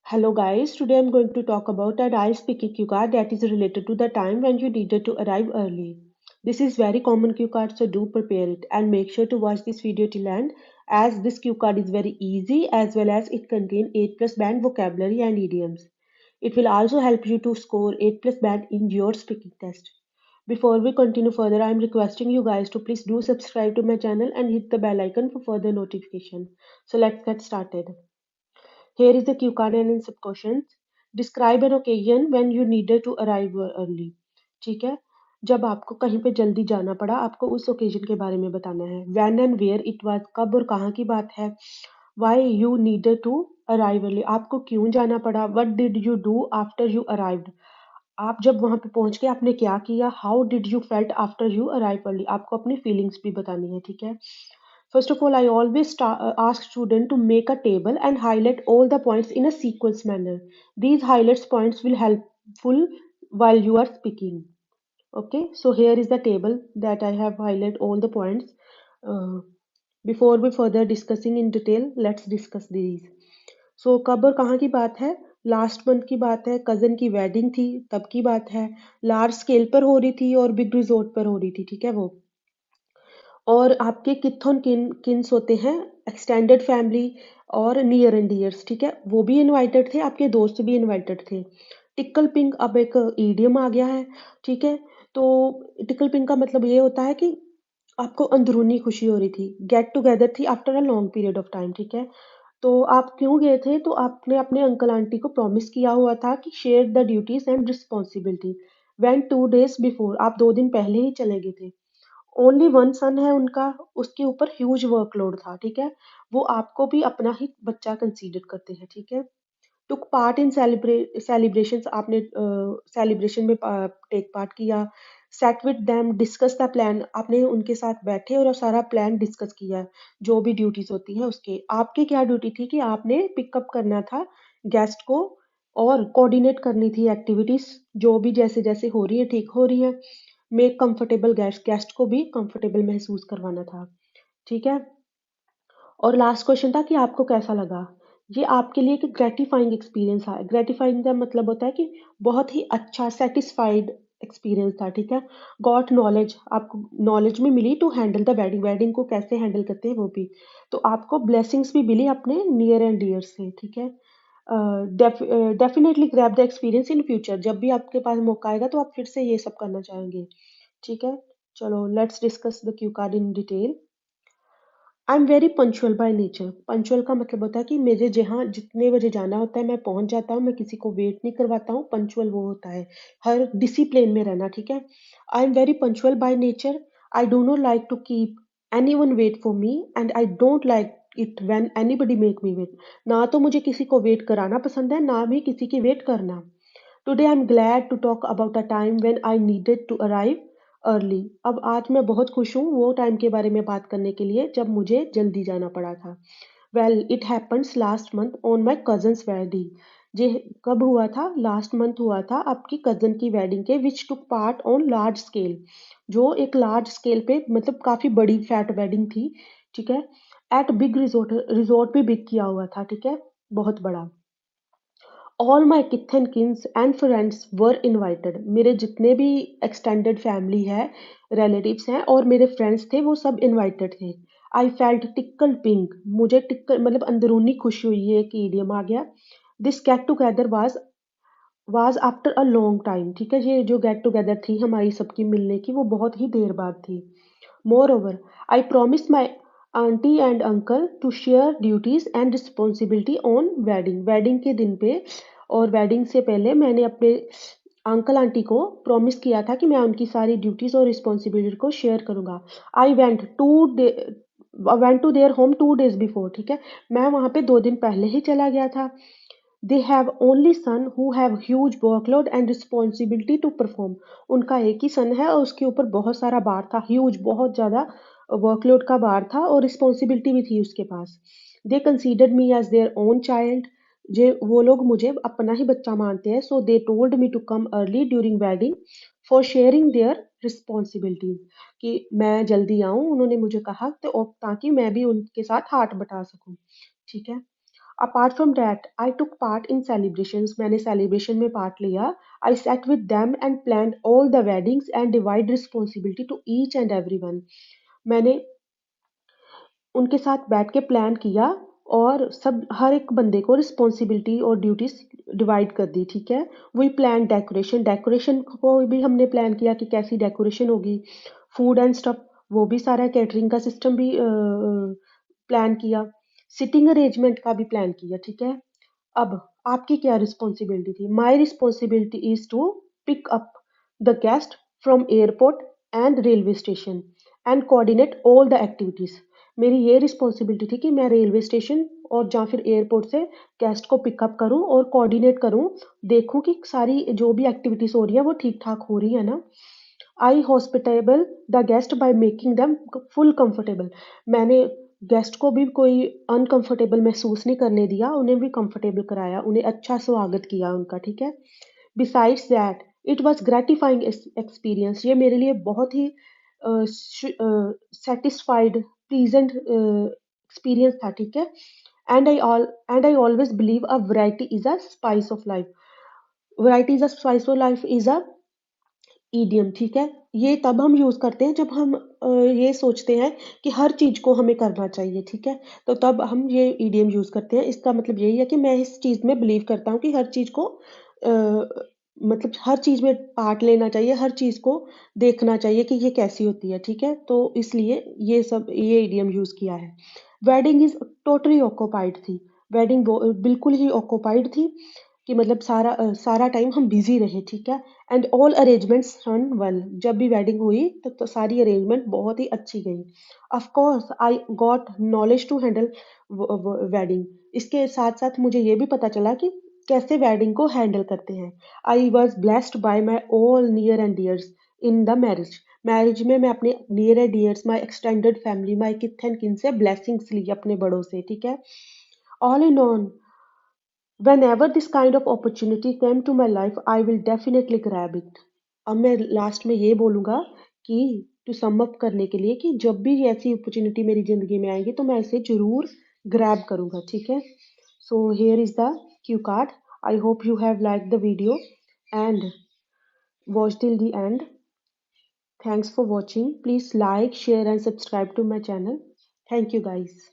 Hello guys, today I'm going to talk about a dice picking cue card that is related to the time when you needed to arrive early. This is very common cue card, so do prepare it and make sure to watch this video till end, as this cue card is very easy as well as it contains 8 plus band vocabulary and idioms. It will also help you to score 8 plus band in your speaking test. Before we continue further, I am requesting you guys to please do subscribe to my channel and hit the bell icon for further notification. So let's get started. Here is the cue card and in sub questions. Describe an occasion when you needed to arrive early. ठीक है, जब आपको कहीं पे जल्दी जाना पड़ा, आपको उस ओकेजन के बारे में बताना है. When and where it was, कब और कहाँ की बात है. Why you needed to arrive early, आपको क्यों जाना पड़ा. What did you do after you arrived, आप जब वहां पे पहुंच गए आपने क्या किया. How did you felt after you arrive early, आपको अपनी फीलिंग्स भी बतानी है. ठीक है. First of all, I always ask student to make a table and highlight all the points in a sequence manner. These highlights points will helpful while you are speaking. Okay, so here is the table that I have highlighted all the points. Uh, Before we further discussing in detail, let's discuss these. So कब और कहाँ की बात है. Last month की बात है, cousin की वेडिंग थी तब की बात है. लार्ज स्केल पर हो रही थी और बिग रिजोर्ट पर हो रही थी. ठीक है वो. और आपके किथोन किन्स होते हैं, एक्सटेंडेड फैमिली और नियर एंड डियर्स. ठीक है, वो भी इनवाइटेड थे, आपके दोस्त भी इनवाइटेड थे. टिकल पिंक अब एक ईडियम आ गया है. ठीक है, तो टिकल पिंक का मतलब ये होता है कि आपको अंदरूनी खुशी हो रही थी. गेट टुगेदर थी after a long period of time. ठीक है, तो आप क्यों गए थे, तो आपने अपने अंकल आंटी को प्रॉमिस किया हुआ था कि share the duties and responsibility. When 2 days before, आप 2 दिन पहले ही चले गए थे. ओनली वन सन है उनका, उसके ऊपर ह्यूज वर्कलोड था. ठीक है, वो आपको भी अपना ही बच्चा कंसीडर करते हैं. ठीक है. टुक पार्ट इन सेलिब्रेशन, आपने सेलिब्रेशन में टेक पार्ट किया. Set with them, discuss the plan, आपने उनके साथ बैठे और सारा प्लान डिस्कस किया. जो भी ड्यूटीज होती हैं उसके, आपकी क्या ड्यूटी थी कि आपने पिकअप करना था गेस्ट को और कोऑर्डिनेट करनी थी एक्टिविटीज, जो भी जैसे जैसे हो रही है ठीक हो रही है. मेक कंफर्टेबल गेस्ट, गेस्ट को भी कंफर्टेबल महसूस करवाना था. ठीक है. और लास्ट क्वेश्चन था कि आपको कैसा लगा. ये आपके लिए एक ग्रेटिफाइंग एक्सपीरियंस है. ग्रेटिफाइंग का मतलब होता है कि बहुत ही अच्छा, सेटिस्फाइड एक्सपीरियंस था. ठीक है. गॉट नॉलेज, आपको नॉलेज में मिली to handle the wedding, wedding को कैसे हैंडल करते हैं वो भी. तो आपको ब्लेसिंग्स भी मिली अपने नियर एंड डियर से. ठीक है. Definitely grab the experience in future, जब भी आपके पास मौका आएगा तो आप फिर से ये सब करना चाहेंगे. ठीक है. चलो let's discuss the Q card in detail. I am very punctual by nature. Punctual का मतलब होता है कि मुझे जहाँ जितने बजे जाना होता है मैं पहुंच जाता हूँ, मैं किसी को वेट नहीं करवाता हूँ. पंचुअल वो होता है हर डिसिप्लिन में रहना. ठीक है. I am very punctual by nature. I do not like to keep anyone wait for me and I don't like it when anybody make me wait. ना तो मुझे किसी को वेट कराना पसंद है, ना भी किसी की वेट करना. Today I am glad to talk about a time when I needed to arrive early. अब आज मैं बहुत खुश हूँ वो टाइम के बारे में बात करने के लिए जब मुझे जल्दी जाना पड़ा था. Well it happens last month on my cousins wedding. ये कब हुआ था, लास्ट मंथ हुआ था आपकी कजन की वेडिंग के, which took part on large scale, जो एक लार्ज स्केल पे मतलब काफी बड़ी फैट वेडिंग थी. ठीक है. एट बिग रिजोर्ट, रिजोर्ट भी बिग किया हुआ था. ठीक है, बहुत बड़ा. ऑल माई किथ and Keynes and friends were invited. मेरे जितने भी एक्सटेंडेड फैमिली है, रिलेटिव्स हैं और मेरे फ्रेंड्स थे, वो सब इनवाइटेड थे. आई फेल्ट टिक्कल पिंक, मुझे टिक्कल मतलब अंदरूनी खुशी हुई है, एक ईडियम आ गया. This get together was after a long time. ठीक है, ये जो गेट टुगेदर थी हमारी सबकी मिलने की, वो बहुत ही देर बाद थी. Moreover, I promised my auntie and uncle to share duties and responsibility on wedding. Wedding के दिन पे और वेडिंग से पहले मैंने अपने अंकल आंटी को प्रॉमिस किया था कि मैं उनकी सारी ड्यूटीज और रिस्पॉन्सिबिलिटी को शेयर करूंगा. I went to there home 2 days before. ठीक है, मैं वहां पे 2 दिन पहले ही चला गया था. They have only son who have huge workload and responsibility to perform. उनका एक ही सन है और उसके ऊपर बहुत सारा बार था, ह्यूज बहुत ज़्यादा वर्कलोड का बार था और रिस्पॉन्सिबिलिटी भी थी उसके पास. They considered me as their own child. जे वो लोग मुझे अपना ही बच्चा मानते हैं. So they told me to come early during wedding for sharing their responsibilities, कि मैं जल्दी आऊँ. उन्होंने मुझे कहा तो ताकि मैं भी उनके साथ हाथ बटा सकूँ. ठीक है. Apart from that, I took part in celebrations. मैंने celebration में part लिया. I sat with them and planned all the weddings and divide responsibility to each and everyone. मैंने उनके साथ बैठ के प्लान किया और सब हर एक बंदे को रिस्पॉन्सिबिलिटी और ड्यूटीज डिवाइड कर दी, ठीक है। वही प्लान डेकोरेशन डेकोरेशन को भी हमने प्लान किया कि कैसी डेकोरेशन होगी। फूड एंड स्टफ वो भी सारा कैटरिंग का सिस्टम भी प्लान किया। सिटिंग अरेंजमेंट का भी प्लान किया, ठीक है। अब आपकी क्या रिस्पॉन्सिबिलिटी थी? My responsibility is to pick up the guest from airport and railway station and coordinate all the activities. मेरी ये रिस्पॉन्सिबिलिटी थी कि मैं रेलवे स्टेशन और या फिर एयरपोर्ट से गेस्ट को पिकअप करूं और कोऑर्डिनेट करूं, देखूं कि सारी जो भी एक्टिविटीज हो रही है वो ठीक ठाक हो रही है ना। I hospitable the guest by making them full comfortable. मैंने गेस्ट को भी कोई अनकंफर्टेबल महसूस नहीं करने दिया, उन्हें भी कंफर्टेबल कराया, उन्हें अच्छा स्वागत किया उनका, ठीक है। Besides that it was gratifying experience. ये मेरे लिए बहुत ही सेटिस्फाइड प्लीजेंट एक्सपीरियंस था, ठीक है। And I always believe a variety is a spice of life. Variety is a spice of life is a idiom, ठीक है। ये तब हम यूज करते हैं जब हम ये सोचते हैं कि हर चीज को हमें करना चाहिए, ठीक है। तो तब हम ये ईडियम यूज करते हैं। इसका मतलब यही है कि मैं इस चीज में बिलीव करता हूँ कि हर चीज को मतलब हर चीज में पार्ट लेना चाहिए, हर चीज को देखना चाहिए कि ये कैसी होती है, ठीक है। तो इसलिए ये ईडियम यूज किया है। वेडिंग इज टोटली ऑक्यूपाइड थी। वेडिंग बिल्कुल ही ऑक्यूपाइड थी कि मतलब सारा टाइम हम बिजी रहे, ठीक है। And all arrangements run well. जब भी वेडिंग हुई तो सारी अरेंजमेंट बहुत ही अच्छी गई। Of course I got knowledge to handle wedding. इसके साथ साथ मुझे ये भी पता चला कि कैसे वेडिंग को हैंडल करते हैं। I was blessed bye my all near and dears in the marriage. Marriage में मैं अपने near and dears, my extended family, माई किथ एंड किन से ब्लेसिंग्स ली अपने बड़ों से, ठीक है। All in on, whenever this kind of opportunity came to my life, I will definitely grab it. अब मैं लास्ट में ये बोलूँगा कि टू सम अप करने के लिए कि जब भी ऐसी अपॉर्चुनिटी मेरी ज़िंदगी में आएगी तो मैं इसे ज़रूर ग्रैब करूँगा, ठीक है। So here is the Q card. I hope you have like the video and watch till the end. Thanks for watching. Please like, share and subscribe to my channel. Thank you guys.